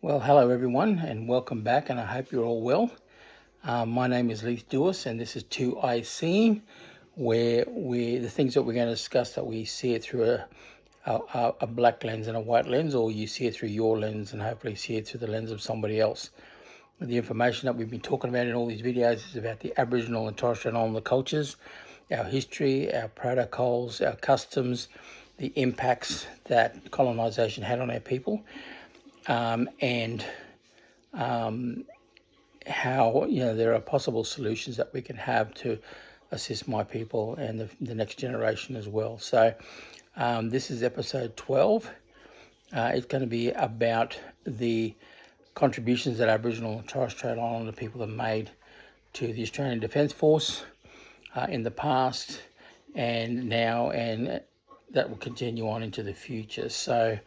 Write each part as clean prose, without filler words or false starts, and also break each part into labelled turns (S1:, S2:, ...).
S1: Well, hello everyone, and welcome back, and I hope you're all well. My name is Leith Dewis, and this is 2 Seeing, where the things that we're going to discuss, that we see it through a black lens and a white lens, or you see it through your lens and hopefully see it through the lens of somebody else. The information that we've been talking about in all these videos is about the Aboriginal and Torres Strait Islander cultures, our history, our protocols, our customs, the impacts that colonisation had on our people, and how there are possible solutions that we can have to assist my people and the next generation as well. So this is episode 12. It's going to be about the contributions that Aboriginal and Torres Strait Islander people have made to the Australian Defence Force in the past and now, and that will continue on into the future. So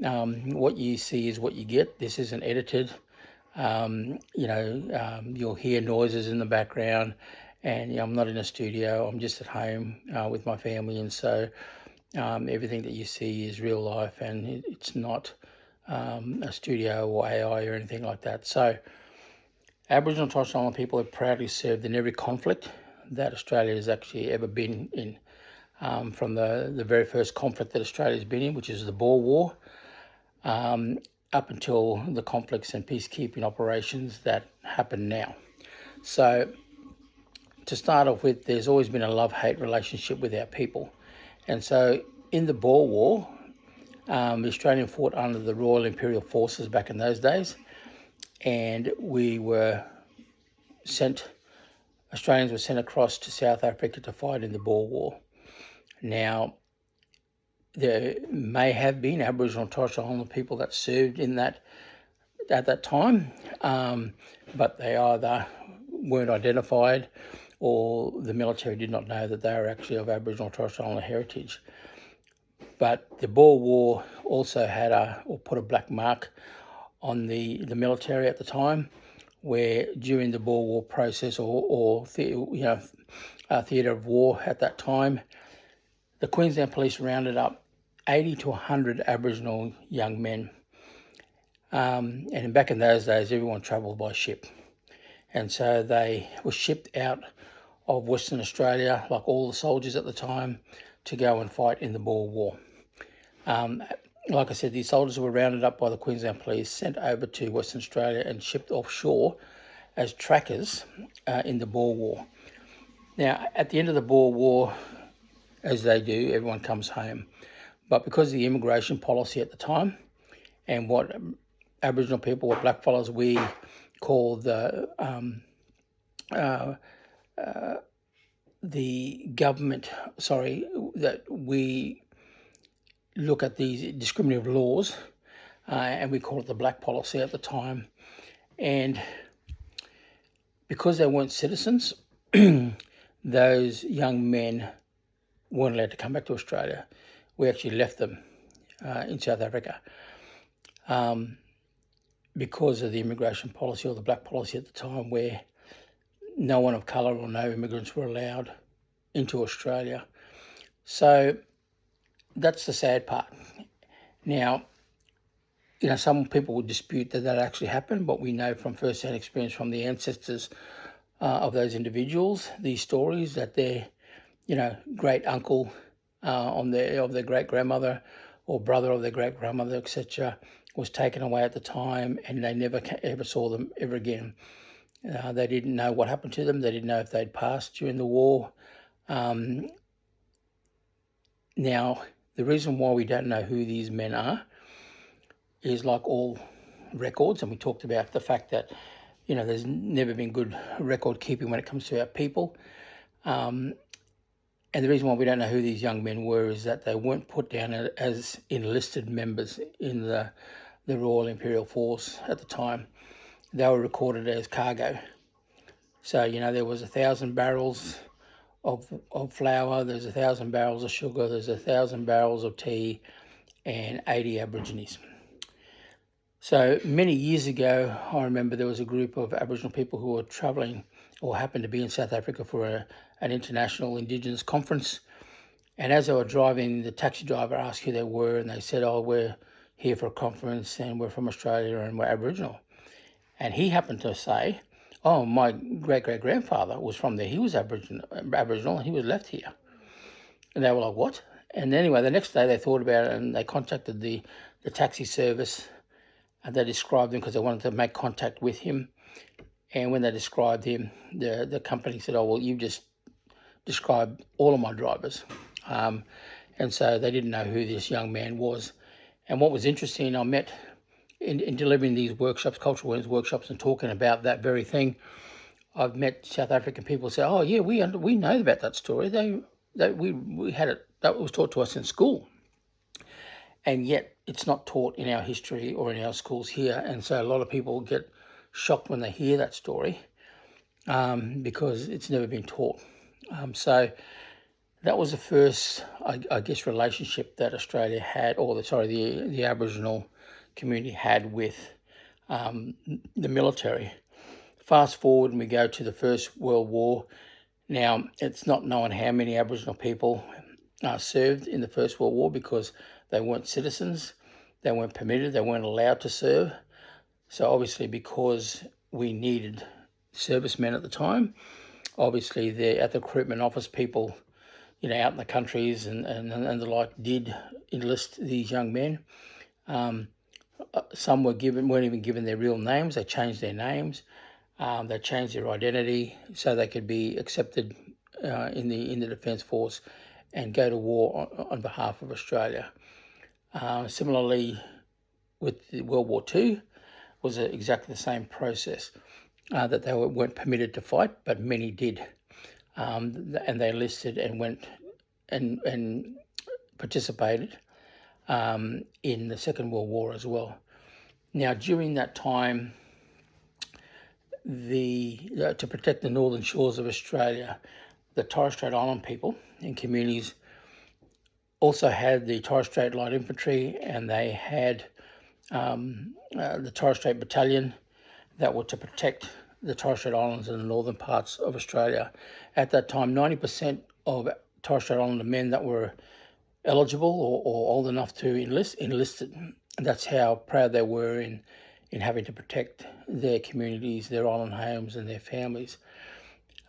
S1: what you see is what you get. This isn't edited. You'll hear noises in the background, and I'm not in a studio. I'm just at home with my family, and so everything that you see is real life, and it's not a studio or AI or anything like that. So Aboriginal and Torres Strait Islander people have proudly served in every conflict that Australia has actually ever been in, from the very first conflict that Australia's been in, which is the Boer War, up until the conflicts and peacekeeping operations that happen now. So to start off with, there's always been a love-hate relationship with our people. And so in the Boer War, the Australian fought under the Royal Imperial Forces back in those days, and Australians were sent across to South Africa to fight in the Boer War. Now, there may have been Aboriginal and Torres Strait Islander people that served in that at that time, but they either weren't identified or the military did not know that they were actually of Aboriginal and Torres Strait Islander heritage. But the Boer War also had put a black mark on the military at the time, where during the Boer War process or theatre of war at that time, the Queensland Police rounded up 80 to 100 Aboriginal young men. And back in those days, everyone travelled by ship. And so they were shipped out of Western Australia, like all the soldiers at the time, to go and fight in the Boer War. Like I said, these soldiers were rounded up by the Queensland Police, sent over to Western Australia and shipped offshore as trackers in the Boer War. Now, at the end of the Boer War, as they do, everyone comes home. But because of the immigration policy at the time, and what Aboriginal people or blackfellas we call the government, that we look at these discriminative laws, and we call it the black policy at the time. And because they weren't citizens, those young men weren't allowed to come back to Australia. We actually left them in South Africa because of the immigration policy or the black policy at the time, where no one of colour or no immigrants were allowed into Australia. So that's the sad part. Now, some people would dispute that actually happened, but we know from first-hand experience from the ancestors of those individuals, these stories, that their great uncle of their great-grandmother or brother of their great-grandmother, etc., was taken away at the time, and they never ever saw them ever again. They didn't know what happened to them. They didn't know if they'd passed during the war. Now, the reason why we don't know who these men are is, like all records, and we talked about the fact that there's never been good record keeping when it comes to our people. And the reason why we don't know who these young men were is that they weren't put down as enlisted members in the Royal Imperial Force at the time. They were recorded as cargo. So, there was 1,000 barrels of flour, there's 1,000 barrels of sugar, there's 1,000 barrels of tea, and 80 Aborigines. So many years ago, I remember there was a group of Aboriginal people who were travelling or happened to be in South Africa for an international Indigenous conference. And as they were driving, the taxi driver asked who they were, and they said, we're here for a conference and we're from Australia and we're Aboriginal. And he happened to say, oh, my great-great-grandfather was from there. He was Aboriginal, and he was left here. And they were like, what? And anyway, the next day they thought about it and they contacted the taxi service, and they described him because they wanted to make contact with him. And when they described him, the company said, oh, well, you've just described all of my drivers. And so they didn't know who this young man was. And what was interesting, I met in delivering these workshops, cultural awareness workshops, and talking about that very thing, I've met South African people say, oh, yeah, we know about that story. We had it, that was taught to us in school. And yet it's not taught in our history or in our schools here. And so a lot of people get shocked when they hear that story because it's never been taught. So that was the first, I guess, relationship that Australia had, the Aboriginal community had with the military. Fast forward and we go to the First World War. Now, it's not known how many Aboriginal people served in the First World War because they weren't citizens, they weren't permitted, they weren't allowed to serve. So obviously, because we needed servicemen at the time, obviously at the recruitment office, people, out in the countries and the like did enlist these young men. Some weren't even given their real names. They changed their names. They changed their identity so they could be accepted in the Defence Force and go to war on behalf of Australia. Similarly, with World War II, was exactly the same process, that they weren't permitted to fight, but many did. And they enlisted and went and participated in the Second World War as well. Now, during that time, to protect the northern shores of Australia, the Torres Strait Island people and communities also had the Torres Strait Light Infantry, and they had the Torres Strait Battalion that were to protect the Torres Strait Islands and the northern parts of Australia. At that time, 90% of Torres Strait Islander men that were eligible or old enough to enlisted. That's how proud they were in having to protect their communities, their island homes and their families.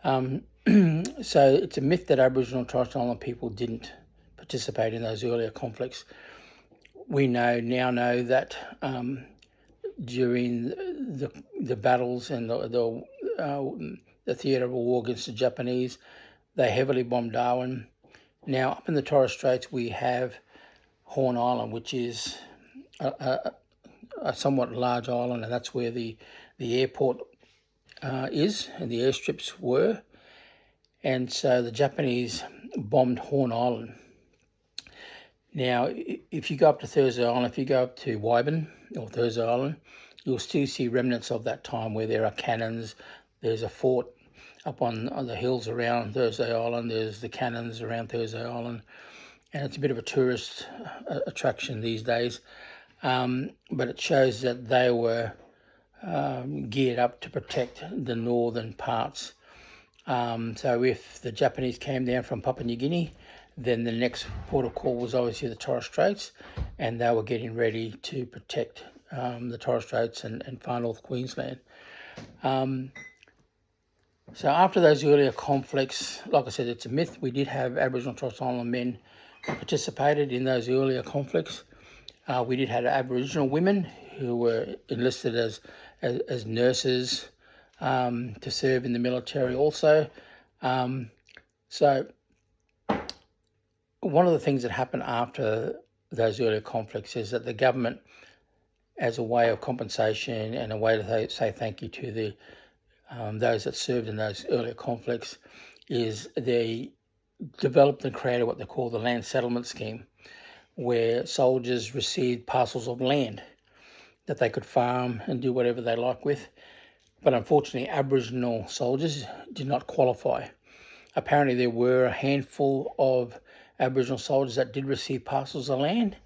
S1: So it's a myth that Aboriginal and Torres Strait Islander people didn't participate in those earlier conflicts. We now know that during the battles and the theatre of war against the Japanese, they heavily bombed Darwin. Now, up in the Torres Straits, we have Horn Island, which is a somewhat large island, and that's where the airport is and the airstrips were. And so the Japanese bombed Horn Island. Now, if you go up to Thursday Island, if you go up to Wyburn or Thursday Island, you'll still see remnants of that time where there are cannons. There's a fort up on the hills around Thursday Island. There's the cannons around Thursday Island. And it's a bit of a tourist attraction these days. But it shows that they were geared up to protect the northern parts. So if the Japanese came down from Papua New Guinea, then the next port of call was obviously the Torres Straits, and they were getting ready to protect the Torres Straits and far north Queensland. So after those earlier conflicts, like I said, it's a myth. We did have Aboriginal Torres Strait Islander men who participated in those earlier conflicts. We did have Aboriginal women who were enlisted as nurses to serve in the military also. So one of the things that happened after those earlier conflicts is that the government, as a way of compensation and a way to say thank you to those that served in those earlier conflicts, is they developed and created what they call the Land Settlement Scheme, where soldiers received parcels of land that they could farm and do whatever they like with. But unfortunately, Aboriginal soldiers did not qualify. Apparently, there were a handful of Aboriginal soldiers that did receive parcels of land,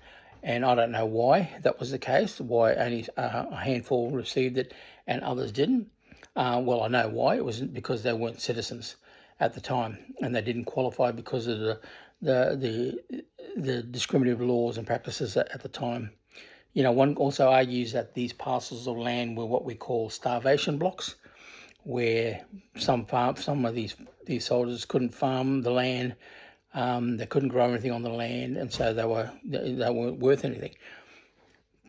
S1: and I don't know why that was the case, why only a handful received it and others didn't. Well, I know why. It wasn't because they weren't citizens at the time, and they didn't qualify because of the discriminative laws and practices at the time One also argues that these parcels of land were what we call starvation blocks, where some of these soldiers couldn't farm the land, they couldn't grow anything on the land, and so they weren't worth anything.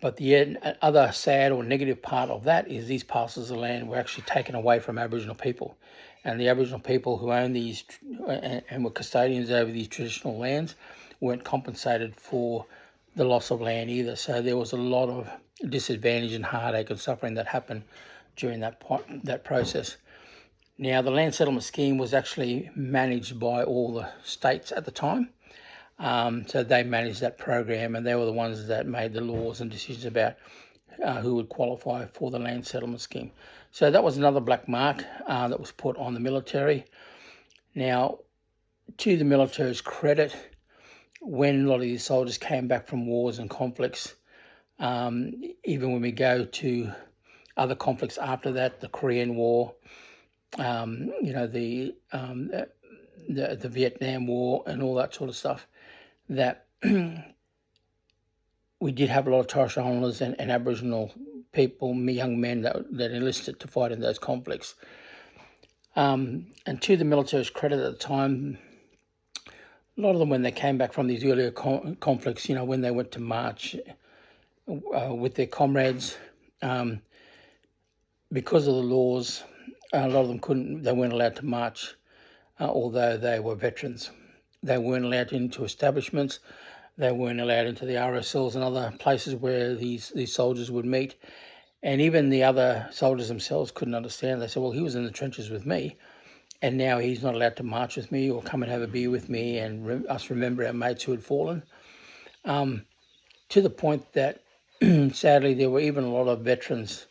S1: But the other sad or negative part of that is these parcels of land were actually taken away from Aboriginal people, and the Aboriginal people who owned these and were custodians over these traditional lands weren't compensated for the loss of land either. So there was a lot of disadvantage and heartache and suffering that happened during that process. Now, the land settlement scheme was actually managed by all the states at the time. So they managed that program, and they were the ones that made the laws and decisions about who would qualify for the land settlement scheme. So that was another black mark that was put on the military. Now, to the military's credit, when a lot of these soldiers came back from wars and conflicts, even when we go to other conflicts after that, the Korean War, the Vietnam War and all that sort of stuff, that we did have a lot of Torres Strait Islanders and Aboriginal people, young men that enlisted to fight in those conflicts. And to the military's credit at the time, a lot of them, when they came back from these earlier conflicts, when they went to march with their comrades, because of the laws, a lot of them they weren't allowed to march, although they were veterans. They weren't allowed into establishments. They weren't allowed into the RSLs and other places where these soldiers would meet. And even the other soldiers themselves couldn't understand. They said, well, he was in the trenches with me, and now he's not allowed to march with me or come and have a beer with me and us remember our mates who had fallen. To the point that, sadly, there were even a lot of veterans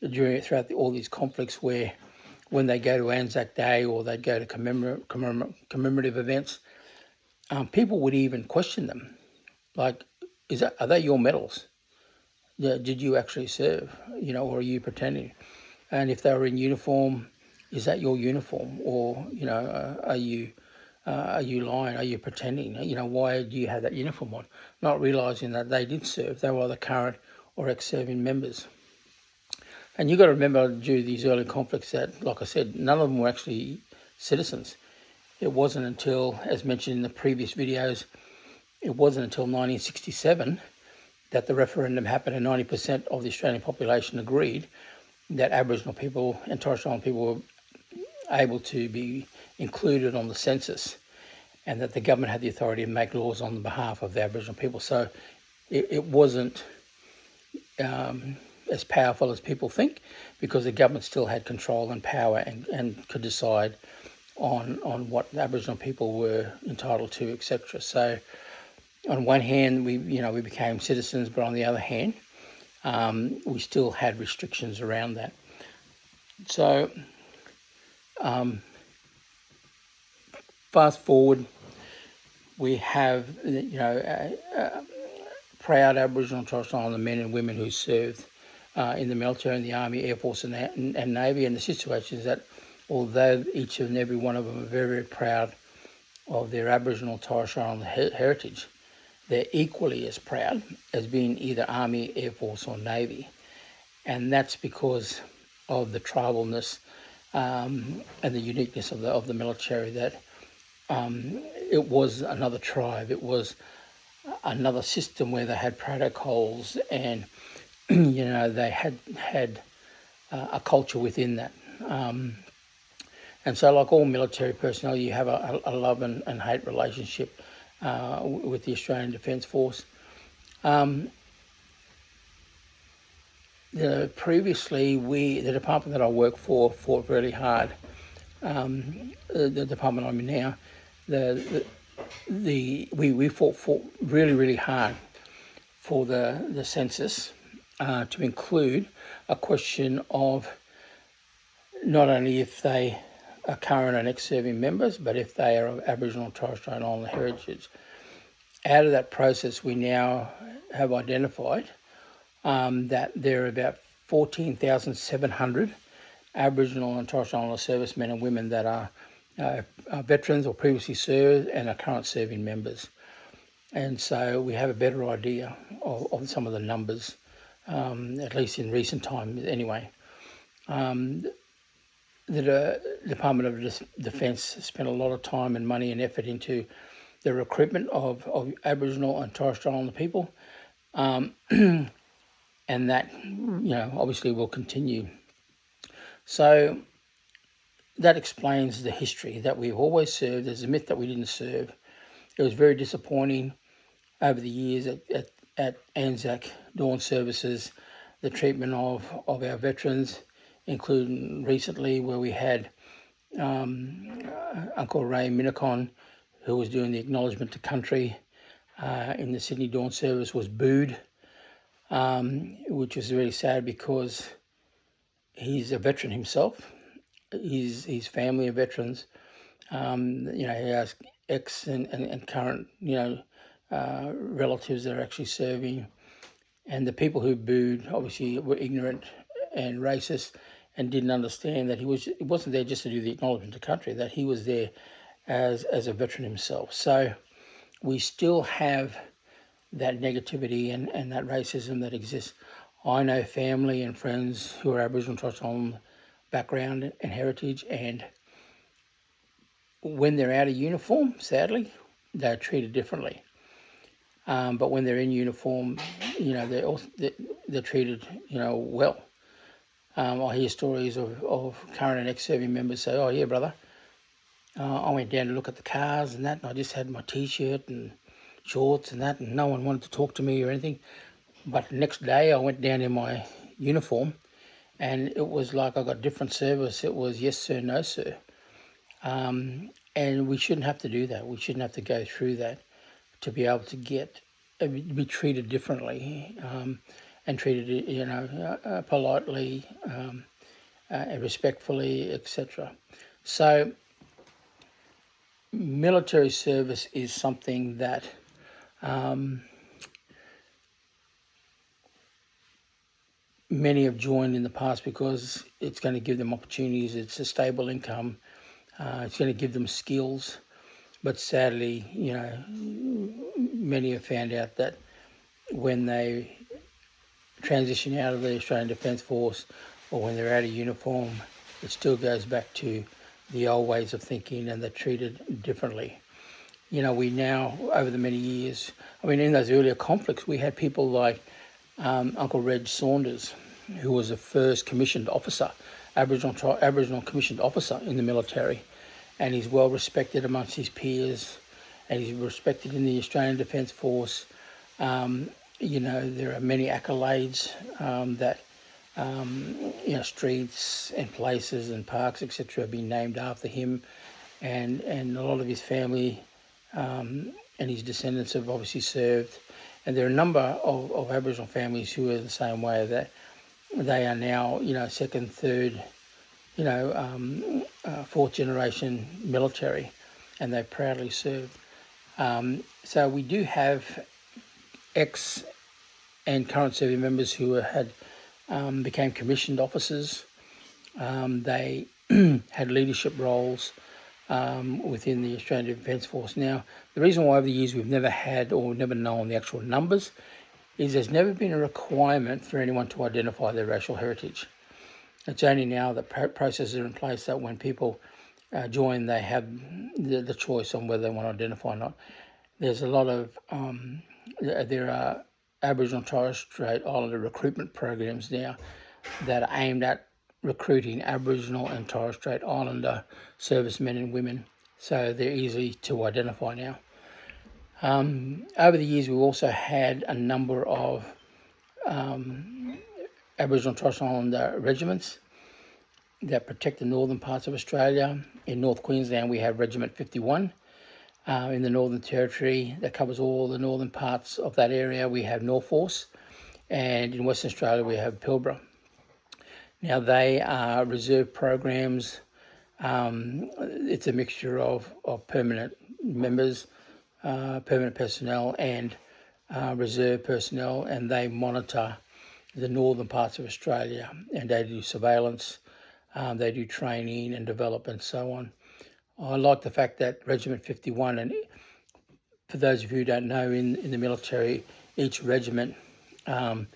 S1: throughout all these conflicts where when they go to Anzac Day or they'd go to commemorative events, people would even question them. Like, are they your medals? Did you actually serve? Or are you pretending? And if they were in uniform, is that your uniform? Or, are you lying? Are you pretending? Why do you have that uniform on? Not realising that they did serve. They were either current or ex-serving members. And you've got to remember, during these early conflicts that, like I said, none of them were actually citizens. It wasn't until, as mentioned in the previous videos, it wasn't until 1967 that the referendum happened and 90% of the Australian population agreed that Aboriginal people and Torres Strait Islander people were able to be included on the census, and that the government had the authority to make laws on behalf of the Aboriginal people. So it wasn't as powerful as people think, because the government still had control and power and could decide on what Aboriginal people were entitled to, etc. So on one hand, we became citizens, but on the other hand, we still had restrictions around that. So fast forward, we have proud Aboriginal Torres Strait Islander men and women who served in the military, in the Army, Air Force and Navy. And the situation is that although each and every one of them are very, very proud of their Aboriginal Torres Strait Islander heritage, they're equally as proud as being either Army, Air Force or Navy. And that's because of the tribalness and the uniqueness of the military, that it was another tribe. It was another system where they had protocols and, they had a culture within that. And so, like all military personnel, you have a love and hate relationship with the Australian Defence Force. Previously, the department that I work for fought really hard. The department I'm in now, we fought really, really hard for the census to include a question of not only if they are current and ex-serving members, but if they are of Aboriginal Torres Strait Islander heritage. Out of that process, we now have identified that there are about 14,700 Aboriginal and Torres Strait Islander servicemen and women that are veterans or previously served and are current serving members. And so we have a better idea of some of the numbers, at least in recent times anyway. The Department of Defence spent a lot of time and money and effort into the recruitment of Aboriginal and Torres Strait Islander people, and that, obviously will continue. So that explains the history that we've always served. There's a myth that we didn't serve. It was very disappointing over the years at Anzac dawn services, the treatment of our veterans, including recently where we had Uncle Ray Minnicon, who was doing the acknowledgement to country in the Sydney dawn service, was booed, which was really sad because he's a veteran himself. His family are veterans. He has ex and current, relatives that are actually serving. And the people who booed obviously were ignorant and racist and didn't understand that he wasn't there just to do the acknowledgement to country, that he was there as a veteran himself. So we still have that negativity and that racism that exists. I know family and friends who are Aboriginal and Torres Strait Islander background and heritage, and when they're out of uniform, sadly, they're treated differently. But when they're in uniform, they're treated, well. I hear stories of current and ex-serving members say, "Oh yeah, brother, I went down to look at the cars and that, and I just had my T-shirt and shorts and that, and no one wanted to talk to me or anything. But the next day I went down in my uniform and it was like I got different service. It was yes sir, no sir." And we shouldn't have to do that. We shouldn't have to go through that to be able to be treated differently, and treated, politely, and respectfully, etc. So military service is something that many have joined in the past because it's going to give them opportunities. It's a stable income. It's going to give them skills. But sadly, many have found out that when they transition out of the Australian Defence Force or when they're out of uniform, it still goes back to the old ways of thinking and they're treated differently. We now, over the many years, in those earlier conflicts, we had people like Uncle Reg Saunders, who was the first commissioned officer, Aboriginal commissioned officer in the military, and he's well respected amongst his peers, and he's respected in the Australian Defence Force. There are many accolades that streets and places and parks, etc., have been named after him, and a lot of his family and his descendants have obviously served. And there are a number of Aboriginal families who are the same way, that they are now, second, third, fourth generation military, and they proudly serve. So we do have ex and current serving members who became commissioned officers. They had leadership roles within the Australian Defence Force. Now, the reason why over the years we've never had or never known the actual numbers is there's never been a requirement for anyone to identify their racial heritage. It's only now that processes are in place that when people join, they have the choice on whether they want to identify or not. There's a lot of, there are Aboriginal Torres Strait Islander recruitment programs now that are aimed at recruiting Aboriginal and Torres Strait Islander servicemen and women, so they're easy to identify now. Over the years, we've also had a number of Aboriginal Torres Strait Islander regiments that protect the northern parts of Australia. In North Queensland, we have Regiment 51. In the Northern Territory, that covers all the northern parts of that area, we have North Force. And in Western Australia, we have Pilbara. Now, they are reserve programs. It's a mixture of permanent members, permanent personnel, and reserve personnel, and they monitor the northern parts of Australia, and they do surveillance, they do training and development and so on. I like the fact that Regiment 51, and for those of you who don't know, in the military, each regiment, and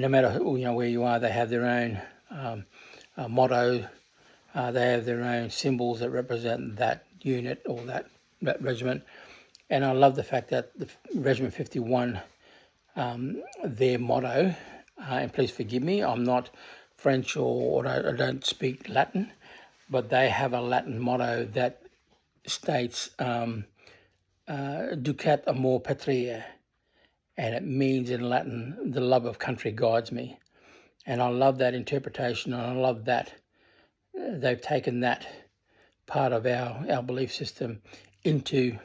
S1: no matter where you are, they have their own motto. They have their own symbols that represent that unit or that regiment. And I love the fact that the Regiment 51, their motto, and please forgive me, I'm not French or I don't speak Latin, but they have a Latin motto that states Ducat amor patria, and it means in Latin, the love of country guides me. And I love that interpretation, and I love that they've taken that part of our belief system into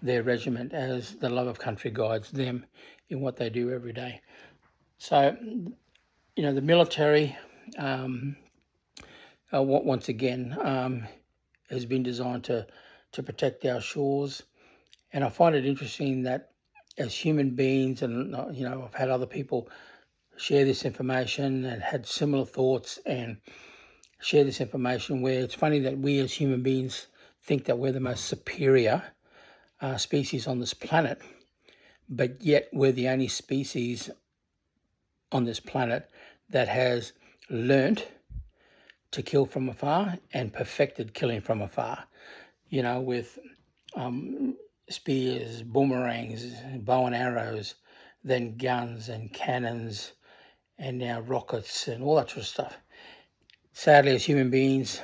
S1: their regiment, as the love of country guides them in what they do every day. So, the military, once again, has been designed to protect our shores. And I find it interesting that as human beings, and I've had other people share this information and had similar thoughts and share this information, where it's funny that we as human beings think that we're the most superior species on this planet, but yet we're the only species on this planet that has learnt to kill from afar and perfected killing from afar, with spears, boomerangs, bow and arrows, then guns and cannons, and now rockets and all that sort of stuff. Sadly, as human beings,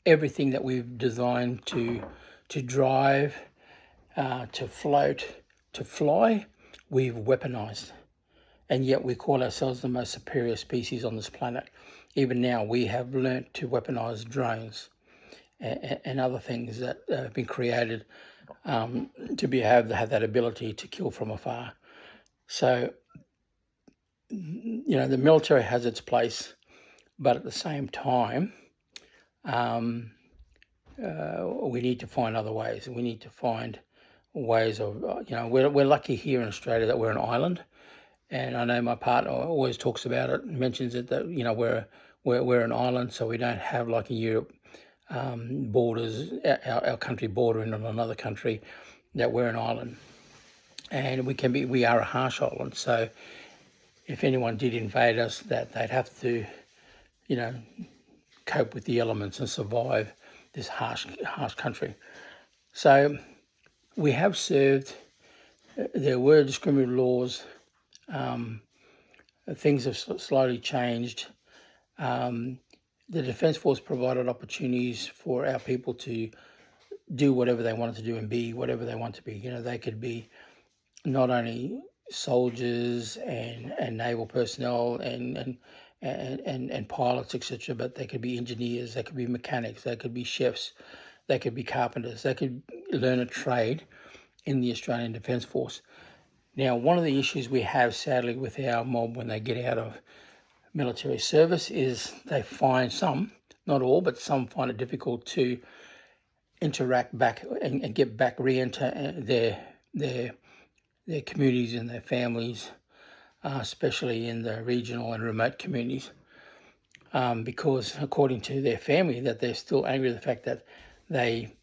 S1: everything that we've designed to drive, to float, to fly, we've weaponized. And yet we call ourselves the most superior species on this planet. Even now, we have learnt to weaponize drones and other things that have been created to have that ability to kill from afar. So, the military has its place, but at the same time, we need to find other ways. We need to find ways of, we're lucky here in Australia that we're an island. And I know my partner always talks about it, mentions it, that, we're an island, so we don't have, like in Europe, borders, our country bordering on another country, that we're an island. And we are a harsh island, so if anyone did invade us, that they'd have to, cope with the elements and survive this harsh country. So we have served. There were discriminatory laws. Things have slowly changed. The Defence Force provided opportunities for our people to do whatever they wanted to do and be whatever they want to be. They could be not only soldiers and naval personnel and pilots, etc., but they could be engineers, they could be mechanics, they could be chefs, they could be carpenters, they could learn a trade in the Australian Defence Force. Now, one of the issues we have, sadly, with our mob when they get out of military service is they find some, not all, but some find it difficult to interact back and get back, re-enter their communities and their families, especially in the regional and remote communities, because according to their family, that they're still angry at the fact that they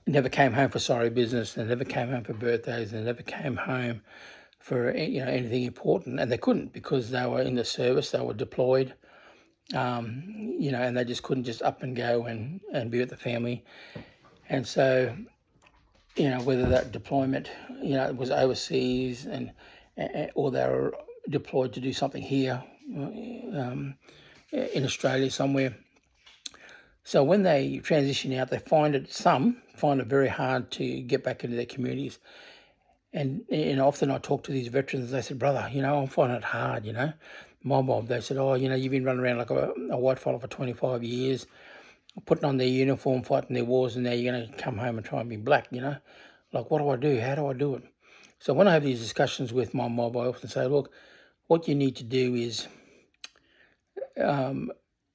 S1: never came home for sorry business, they never came home for birthdays, they never came home for anything important, and they couldn't because they were in the service, they were deployed, and they just couldn't just up and go and be with the family. And so, whether that deployment, was overseas or they were deployed to do something here in Australia somewhere. So when they transition out, some find it very hard to get back into their communities. And often I talk to these veterans, they said, brother, I'm finding it hard, My mob, they said, you've been running around like a white fella for 25 years, putting on their uniform, fighting their wars, and now you're going to come home and try and be black, Like, what do I do? How do I do it? So when I have these discussions with my mob, I often say, look, what you need to do is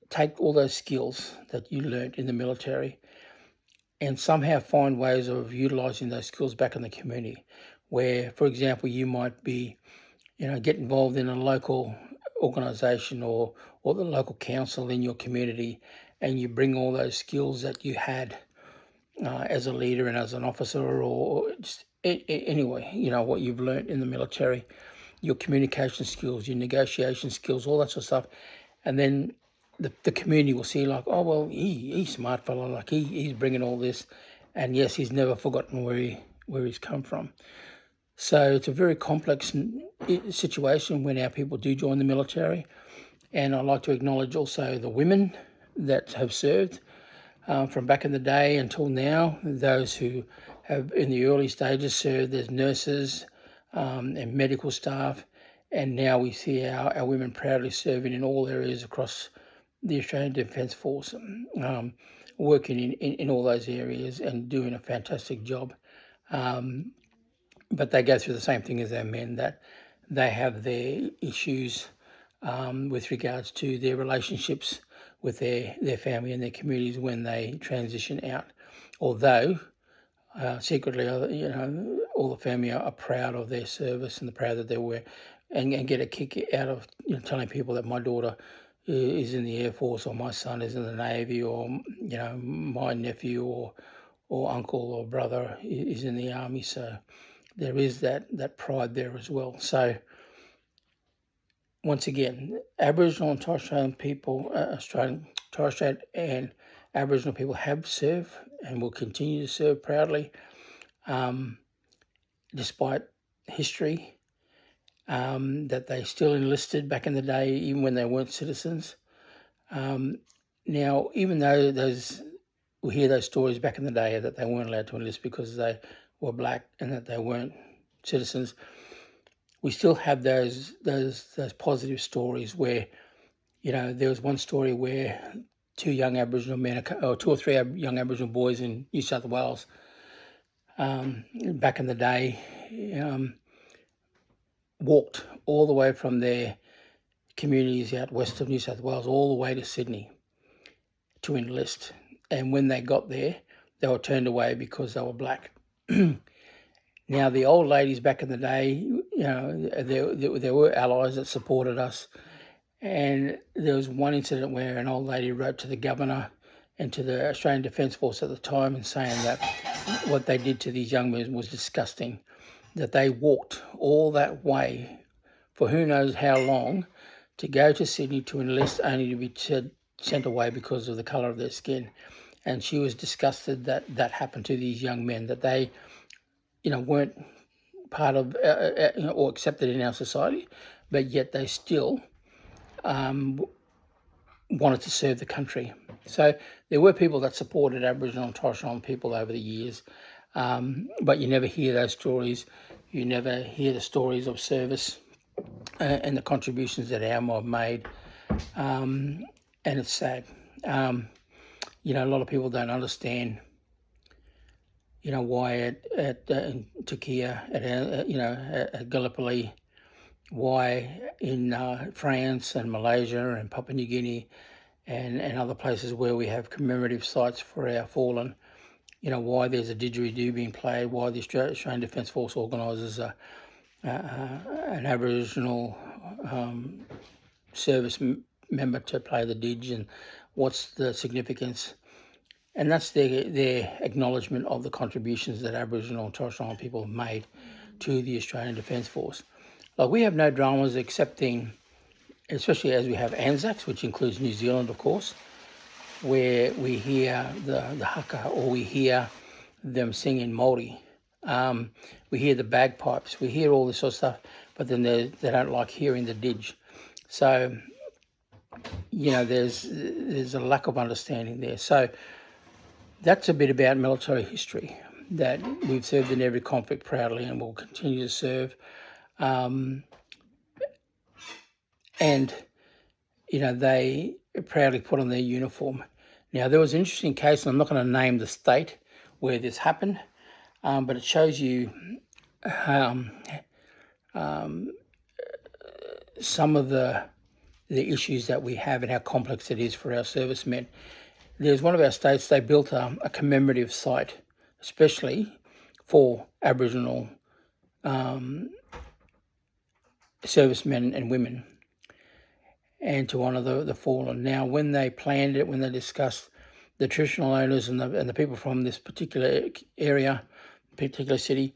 S1: take all those skills that you learnt in the military and somehow find ways of utilising those skills back in the community, where, for example, you might be, get involved in a local organisation or the local council in your community, and you bring all those skills that you had as a leader and as an officer, or just anyway, what you've learnt in the military, your communication skills, your negotiation skills, all that sort of stuff. And then the community will see like, oh, well, he's smart fella, like he's bringing all this. And yes, he's never forgotten where he's come from. So it's a very complex situation when our people do join the military. And I'd like to acknowledge also the women that have served from back in the day until now, those who have in the early stages served as nurses and medical staff. And now we see our women proudly serving in all areas across the Australian Defence Force, working in all those areas and doing a fantastic job. But they go through the same thing as our men, that they have their issues with regards to their relationships with their family and their communities when they transition out. Although secretly, all the family are proud of their service and proud that they were, and get a kick out of telling people that my daughter is in the Air Force, or my son is in the Navy, or my nephew or uncle or brother is in the Army. So there is that pride there as well. So once again, Aboriginal and Torres Strait people, Torres Strait and Aboriginal people have served and will continue to serve proudly, despite history, that they still enlisted back in the day, even when they weren't citizens. Now, even though we hear those stories back in the day that they weren't allowed to enlist because they were black and that they weren't citizens, we still have those positive stories where, there was one story where two or three young Aboriginal boys in New South Wales back in the day walked all the way from their communities out west of New South Wales all the way to Sydney to enlist. And when they got there, they were turned away because they were black. Now, the old ladies back in the day, there were allies that supported us. And there was one incident where an old lady wrote to the governor and to the Australian Defence Force at the time and saying that what they did to these young men was disgusting, that they walked all that way for who knows how long to go to Sydney to enlist, only to be sent away because of the colour of their skin. And she was disgusted that happened to these young men, that they weren't part of or accepted in our society, but yet they still wanted to serve the country. So there were people that supported Aboriginal and Torres Strait people over the years, but you never hear those stories. You never hear the stories of service and the contributions that our mob made, and it's sad. A lot of people don't understand why at Turkey, at Gallipoli, why in France and Malaysia and Papua New Guinea and other places where we have commemorative sites for our fallen, why there's a didgeridoo being played, why the Australian Defence Force organises an Aboriginal service member to play the didge, and what's the significance. And that's their acknowledgement of the contributions that Aboriginal and Torres Strait people have made to the Australian Defence Force. Like, we have no dramas excepting, especially as we have Anzacs, which includes New Zealand, of course, where we hear the haka, or we hear them singing Māori. We hear the bagpipes, we hear all this sort of stuff, but then they don't like hearing the didge. So, there's a lack of understanding there. So that's a bit about military history, that we've served in every conflict proudly and will continue to serve. And, they proudly put on their uniform. Now, there was an interesting case, and I'm not going to name the state where this happened, but it shows you some of the issues that we have and how complex it is for our servicemen. There's one of our states, they built a commemorative site, especially for Aboriginal servicemen and women, and to honour the fallen. Now, when they planned it, when they discussed the traditional owners and the people from this particular area, particular city,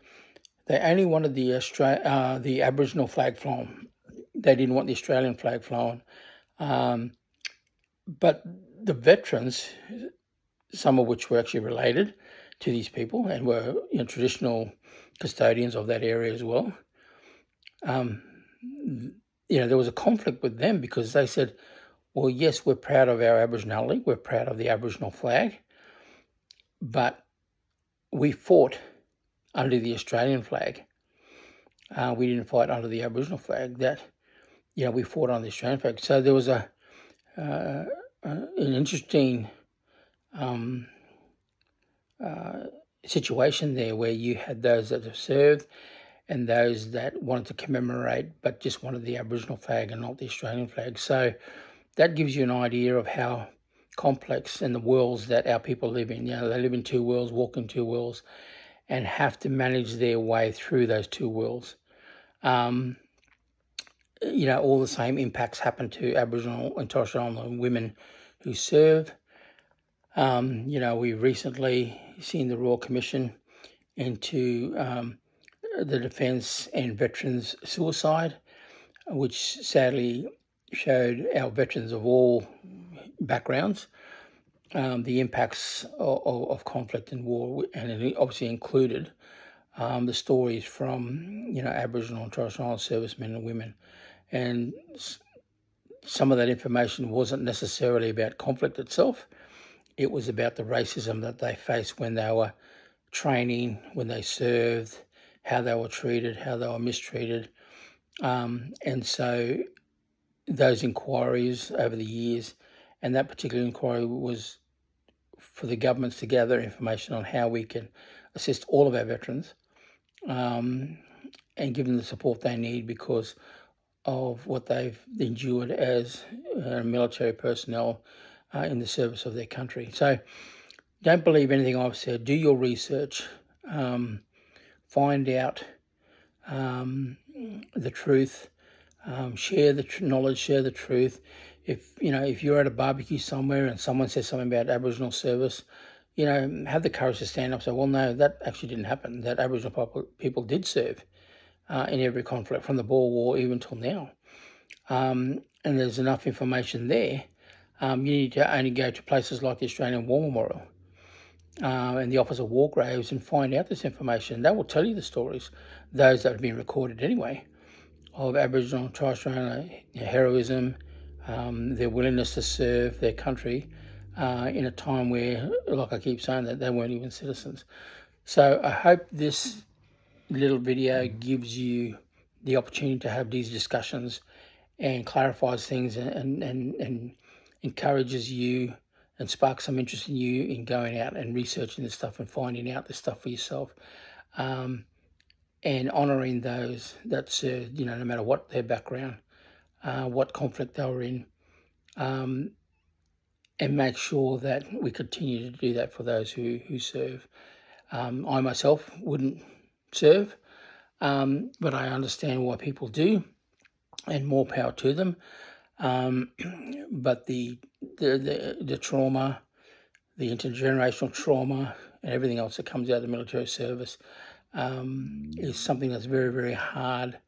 S1: they only wanted the Aboriginal flag flown. They didn't want the Australian flag flown. But the veterans, some of which were actually related to these people and were traditional custodians of that area as well, there was a conflict with them because they said, well, yes, we're proud of our Aboriginality, we're proud of the Aboriginal flag, but we fought under the Australian flag. We didn't fight under the Aboriginal flag. We fought on the Australian flag. So there was an interesting situation there where you had those that have served and those that wanted to commemorate but just wanted the Aboriginal flag and not the Australian flag. So that gives you an idea of how complex in the worlds that our people live in. They live in two worlds, walk in two worlds, and have to manage their way through those two worlds. All the same impacts happen to Aboriginal and Torres Strait Islander women who serve. We've recently seen the Royal Commission into the Defence and Veterans Suicide, which sadly showed our veterans of all backgrounds the impacts of conflict and war, and it obviously included the stories from Aboriginal and Torres Strait Islander servicemen and women. And some of that information wasn't necessarily about conflict itself. It was about the racism that they faced when they were training, when they served, how they were treated, how they were mistreated. And so those inquiries over the years, and that particular inquiry was for the governments to gather information on how we can assist all of our veterans and give them the support they need because of what they've endured as military personnel in the service of their country. So don't believe anything I've said. Do your research. Find out the truth. Share the knowledge, share the truth. If you're at a barbecue somewhere and someone says something about Aboriginal service, have the courage to stand up and say, well, no, that actually didn't happen. That Aboriginal people did serve in every conflict from the Boer War even till now. And there's enough information there. You need to only go to places like the Australian War Memorial and the Office of War Graves and find out this information. They will tell you the stories, those that have been recorded anyway, of Aboriginal and Torres Strait Islander heroism, their willingness to serve their country in a time where, like I keep saying, that they weren't even citizens. So I hope this little video gives you the opportunity to have these discussions and clarifies things and encourages you and sparks some interest in you in going out and researching this stuff and finding out this stuff for yourself, and honouring those that served, no matter what their background, what conflict they were in, and make sure that we continue to do that for those who serve. I myself wouldn't serve, but I understand why people do, and more power to them. But the trauma, the intergenerational trauma, and everything else that comes out of the military service is something that's very, very hard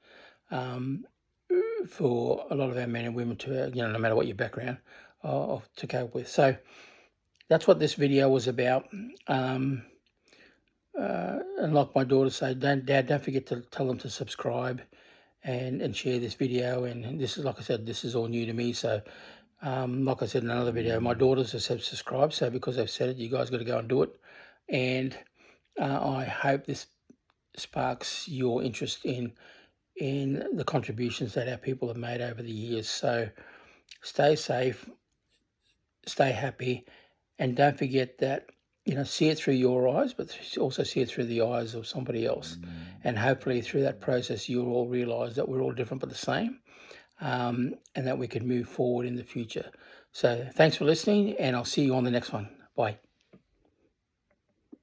S1: for a lot of our men and women to, no matter what your background, to cope with. So that's what this video was about. And like my daughter said, Dad, don't forget to tell them to subscribe and share this video. And this is, like I said, this is all new to me. So like I said in another video, my daughters have subscribed. So because they've said it, you guys got to go and do it. And I hope this sparks your interest in the contributions that our people have made over the years. So stay safe, stay happy, and don't forget that, see it through your eyes, but also see it through the eyes of somebody else. And hopefully through that process, you'll all realise that we're all different but the same, and that we can move forward in the future. So thanks for listening, and I'll see you on the next one. Bye.